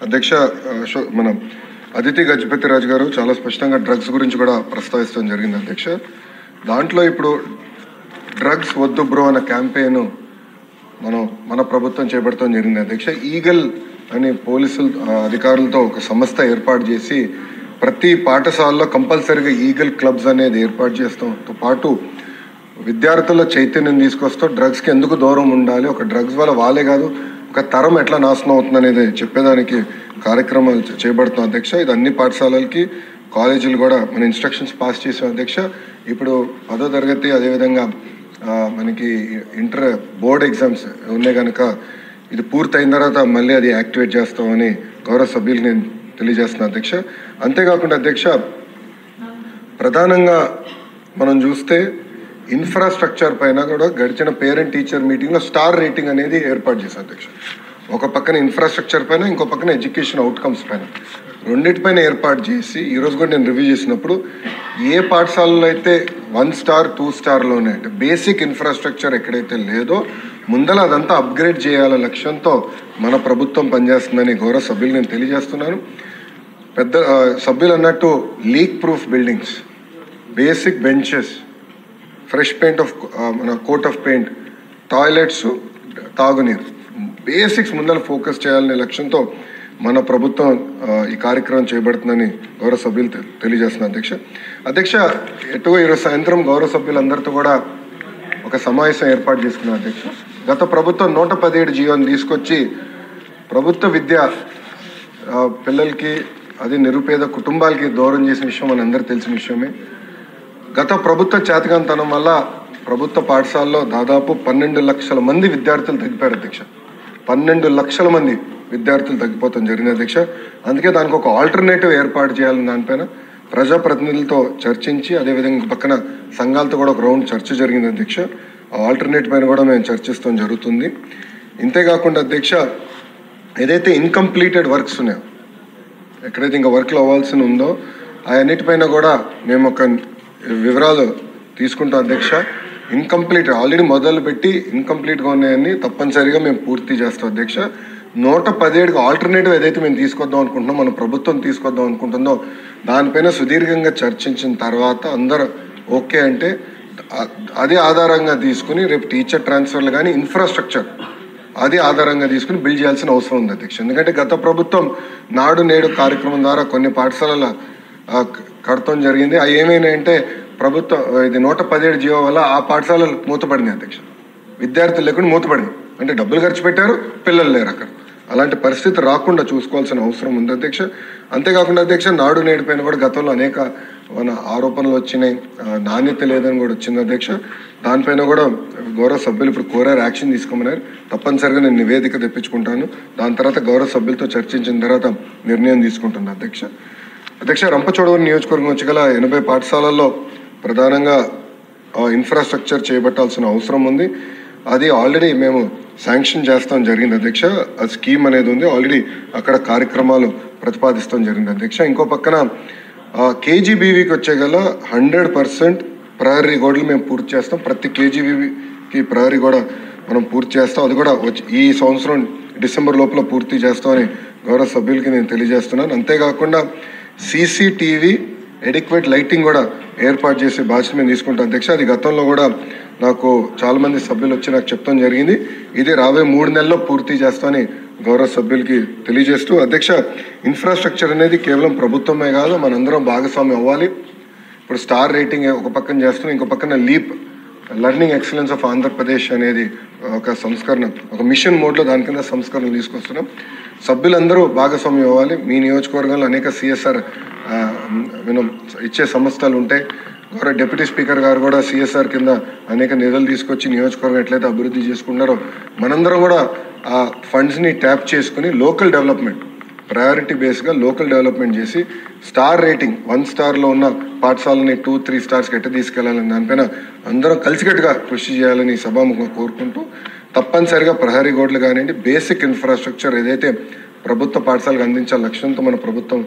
అధ్యక్ష మనం అదితి గజపతి రాజు గారు చాలా స్పష్టంగా డ్రగ్స్ గురించి కూడా ప్రస్తావించడం జరిగింది అధ్యక్ష. దాంట్లో ఇప్పుడు డ్రగ్స్ వద్దు బ్రో అన్న క్యాంపెయిన్ మన ప్రభుత్వం చేపడటం జరిగింది అధ్యక్ష. ఈగల్ అని పోలీసులు అధికారులతో ఒక సంస్థ ఏర్పాటు చేసి ప్రతి పాఠశాలలో కంపల్సరీగా ఈగల్ క్లబ్స్ అనేది ఏర్పాటు చేస్తాంతో పాటు విద్యార్థుల చైతన్యం తీసుకొస్తూ డ్రగ్స్కి ఎందుకు దూరం ఉండాలి, ఒక డ్రగ్స్ వల్ల వాళ్ళే కాదు ఒక తరం ఎట్లా నాశనం అవుతుంది అనేది చెప్పేదానికి కార్యక్రమాలు చేపడుతున్నాం అధ్యక్ష. ఇది అన్ని పాఠశాలలకి కాలేజీలు కూడా మన ఇన్స్ట్రక్షన్స్ పాస్ చేసాం అధ్యక్ష. ఇప్పుడు 10వ తరగతి అదేవిధంగా మనకి ఇంటర్ బోర్డ్ ఎగ్జామ్స్ ఉన్నాయి కనుక ఇది పూర్తయిన తర్వాత మళ్ళీ అది యాక్టివేట్ చేస్తామని గౌరవ సభ్యులు నేను తెలియజేస్తున్నాను అధ్యక్ష. అంతేకాకుండా అధ్యక్ష ప్రధానంగా మనం చూస్తే ఇన్ఫ్రాస్ట్రక్చర్ పైన కూడా గడిచిన పేరెంట్ టీచర్ మీటింగ్లో స్టార్ రేటింగ్ అనేది ఏర్పాటు చేశారు అధ్యక్ష. ఒక పక్కన ఇన్ఫ్రాస్ట్రక్చర్ పైన ఇంకో పక్కన ఎడ్యుకేషన్ అవుట్కమ్స్ పైన రెండింటిపైన ఏర్పాటు చేసి ఈరోజు కూడా నేను రివ్యూ చేసినప్పుడు ఏ పాఠశాలలో అయితే 1 స్టార్ 2 స్టార్లోనే అంటే బేసిక్ ఇన్ఫ్రాస్ట్రక్చర్ ఎక్కడైతే లేదో ముందల అదంతా అప్గ్రేడ్ చేయాలనే లక్ష్యంతో మన ప్రభుత్వం పనిచేస్తుందని గౌరవ సభ్యులు నేను తెలియజేస్తున్నాను. పెద్ద సభ్యులు అన్నట్టు leak proof buildings, basic benches, fresh paint of మన కోట్ ఆఫ్ పెయింట్, టాయిలెట్స్, తాగునీరు, బేసిక్స్ ముందర ఫోకస్ చేయాలనే లక్ష్యంతో మన ప్రభుత్వం ఈ కార్యక్రమం చేపడుతుందని గౌరవ సభ్యులు తెలియజేస్తున్నారు అధ్యక్ష. ఎటువో ఈరోజు సాయంత్రం గౌరవ సభ్యులందరితో కూడా ఒక సమావేశం ఏర్పాటు చేసుకున్నాం అధ్యక్ష. గత ప్రభుత్వం 117 జీవోని తీసుకొచ్చి ప్రభుత్వ విద్య పిల్లలకి అది నిరుపేద కుటుంబాలకి దూరం చేసిన విషయం మన అందరికీ తెలిసిన విషయమే. గత ప్రభుత్వ చేతకంతనం వల్ల ప్రభుత్వ పాఠశాలలో దాదాపు 12 లక్షల మంది విద్యార్థులు తగ్గిపోయారు అధ్యక్ష. 12 లక్షల మంది విద్యార్థులు తగ్గిపోతాం జరిగింది అధ్యక్ష. అందుకే దానికి ఒక ఆల్టర్నేటివ్ ఏర్పాటు చేయాలని దానిపైన ప్రజాప్రతినిధులతో చర్చించి అదేవిధంగా పక్కన సంఘాలతో కూడా ఒక రౌండ్ చర్చ జరిగింది అధ్యక్ష. ఆ ఆల్టర్నేటివ్ పైన కూడా మేము చర్చిస్తాం జరుగుతుంది. ఇంతేకాకుండా అధ్యక్ష ఏదైతే ఇన్కంప్లీటెడ్ వర్క్స్ ఉన్నాయో, ఎక్కడైతే ఇంకా వర్క్లు అవ్వాల్సి ఉందో అవన్నిటిపైన కూడా మేము ఒక వివరాలు తీసుకుంటాం అధ్యక్ష. ఇన్కంప్లీట్ ఆల్రెడీ మొదలుపెట్టి ఇన్కంప్లీట్గా ఉన్నాయని తప్పనిసరిగా మేము పూర్తి చేస్తాం అధ్యక్ష. 117కి ఆల్టర్నేటివ్ ఏదైతే మేము తీసుకొద్దాం అనుకుంటున్నాం, మన ప్రభుత్వం తీసుకొద్దాం అనుకుంటుందో దానిపైన సుదీర్ఘంగా చర్చించిన తర్వాత అందరూ ఓకే అంటే అది ఆధారంగా తీసుకుని రేపు టీచర్ ట్రాన్స్ఫర్లు కానీ ఇన్ఫ్రాస్ట్రక్చర్ అది ఆధారంగా తీసుకుని బిల్డ్ చేయాల్సిన అవసరం ఉంది అధ్యక్ష. ఎందుకంటే గత ప్రభుత్వం నాడు నేడు కార్యక్రమం ద్వారా కొన్ని పాఠశాలల కడతం జరిగింది. అవి ఏమైనాయంటే ప్రభుత్వం ఇది 117 జీవో వల్ల ఆ పాఠశాలలు మూతపడింది అధ్యక్ష. విద్యార్థులు లేకుండా మూతపడింది అంటే డబ్బులు ఖర్చు పెట్టారు, పిల్లలు లేరు అక్కడ. అలాంటి పరిస్థితి రాకుండా చూసుకోవాల్సిన అవసరం ఉంది అధ్యక్ష. అంతేకాకుండా అధ్యక్ష నాడు నేడు పైన కూడా గతంలో అనేక మన ఆరోపణలు వచ్చినాయి, నాణ్యత లేదని కూడా వచ్చింది అధ్యక్ష. దానిపైన కూడా గౌరవ సభ్యులు ఇప్పుడు కోరారు, యాక్షన్ తీసుకోమన్నారు. తప్పనిసరిగా నేను నివేదిక తెప్పించుకుంటాను. దాని తర్వాత గౌరవ సభ్యులతో చర్చించిన తర్వాత నిర్ణయం తీసుకుంటాను అధ్యక్ష. రంపచోడవరం నియోజకవర్గం వచ్చి గల 80 పాఠశాలల్లో ప్రధానంగా ఇన్ఫ్రాస్ట్రక్చర్ చేపట్టాల్సిన అవసరం ఉంది. అది ఆల్రెడీ మేము శాంక్షన్ చేస్తాం జరిగింది అధ్యక్ష. ఆ స్కీమ్ అనేది ఉంది, ఆల్రెడీ అక్కడ కార్యక్రమాలు ప్రతిపాదిస్తాం జరిగింది అధ్యక్ష. ఇంకో పక్కన కేజీబీవీకి వచ్చే గల 100% ప్రహరీ గోడలు మేము పూర్తి చేస్తాం. ప్రతి కేజీబీవీకి ప్రహరీ గోడ మనం పూర్తి చేస్తాం. అది కూడా ఈ సంవత్సరం డిసెంబర్ లోపల పూర్తి చేస్తామని గౌరవ సభ్యులకి నేను తెలియజేస్తున్నాను. అంతేకాకుండా సీసీటీవీ ఎడిక్వేట్ లైటింగ్ కూడా ఏర్పాటు చేసే బాధ్యత మేము తీసుకుంటాం అధ్యక్ష. అది గతంలో కూడా నాకు చాలామంది సభ్యులు వచ్చి నాకు చెప్తాం జరిగింది. ఇది రాబోయే 3 నెలల్లో పూర్తి చేస్తామని గౌరవ సభ్యులకి తెలియజేస్తూ అధ్యక్ష ఇన్ఫ్రాస్ట్రక్చర్ అనేది కేవలం ప్రభుత్వమే కాదు, మనందరం భాగస్వామ్యం అవ్వాలి. ఇప్పుడు స్టార్ రేటింగ్ ఒక పక్కన చేస్తున్నాం, ఇంకో పక్కన leap learning excellence of Andhra Pradesh అనేది ఒక సంస్కరణ, ఒక మిషన్ మోడ్లో దాని కింద సంస్కరణలు తీసుకొస్తున్నాం. సభ్యులందరూ భాగస్వామ్యం అవ్వాలి. మీ నియోజకవర్గంలో అనేక సిఎస్ఆర్ ఇచ్చే సంస్థలు ఉంటాయి. గౌరవ డిప్యూటీ స్పీకర్ గారు కూడా సిఎస్ఆర్ కింద అనేక నిధులు తీసుకొచ్చి నియోజకవర్గం ఎట్లయితే అభివృద్ధి చేసుకున్నారో మనందరం కూడా ఆ ఫండ్స్ని ట్యాప్ చేసుకుని లోకల్ డెవలప్మెంట్ ప్రయారిటీ బేస్గా లోకల్ డెవలప్మెంట్ చేసి స్టార్ రేటింగ్ 1 స్టార్లో ఉన్న పాఠశాలని 2-3 స్టార్స్కి ఎట్ట తీసుకెళ్లాలని దానిపైన అందరం కలిసికట్టుగా కృషి చేయాలని సభాముఖంగా కోరుకుంటూ తప్పనిసరిగా ప్రహరీ గోడలు కానివ్వండి, బేసిక్ ఇన్ఫ్రాస్ట్రక్చర్ ఏదైతే ప్రభుత్వ పాఠశాలకు అందించాల లక్ష్యంతో మన ప్రభుత్వం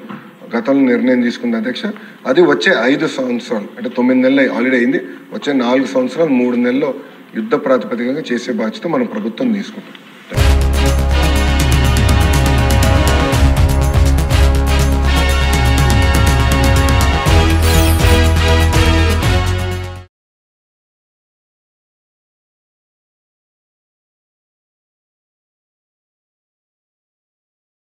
గతంలో నిర్ణయం తీసుకుంది అధ్యక్ష. అది వచ్చే 5 సంవత్సరాలు అంటే 9 నెలలు ఆల్రెడీ అయింది. వచ్చే 4 సంవత్సరాలు 3 నెలల్లో యుద్ధ ప్రాతిపదికగా చేసే బాధ్యత మన ప్రభుత్వం తీసుకుంటుంది.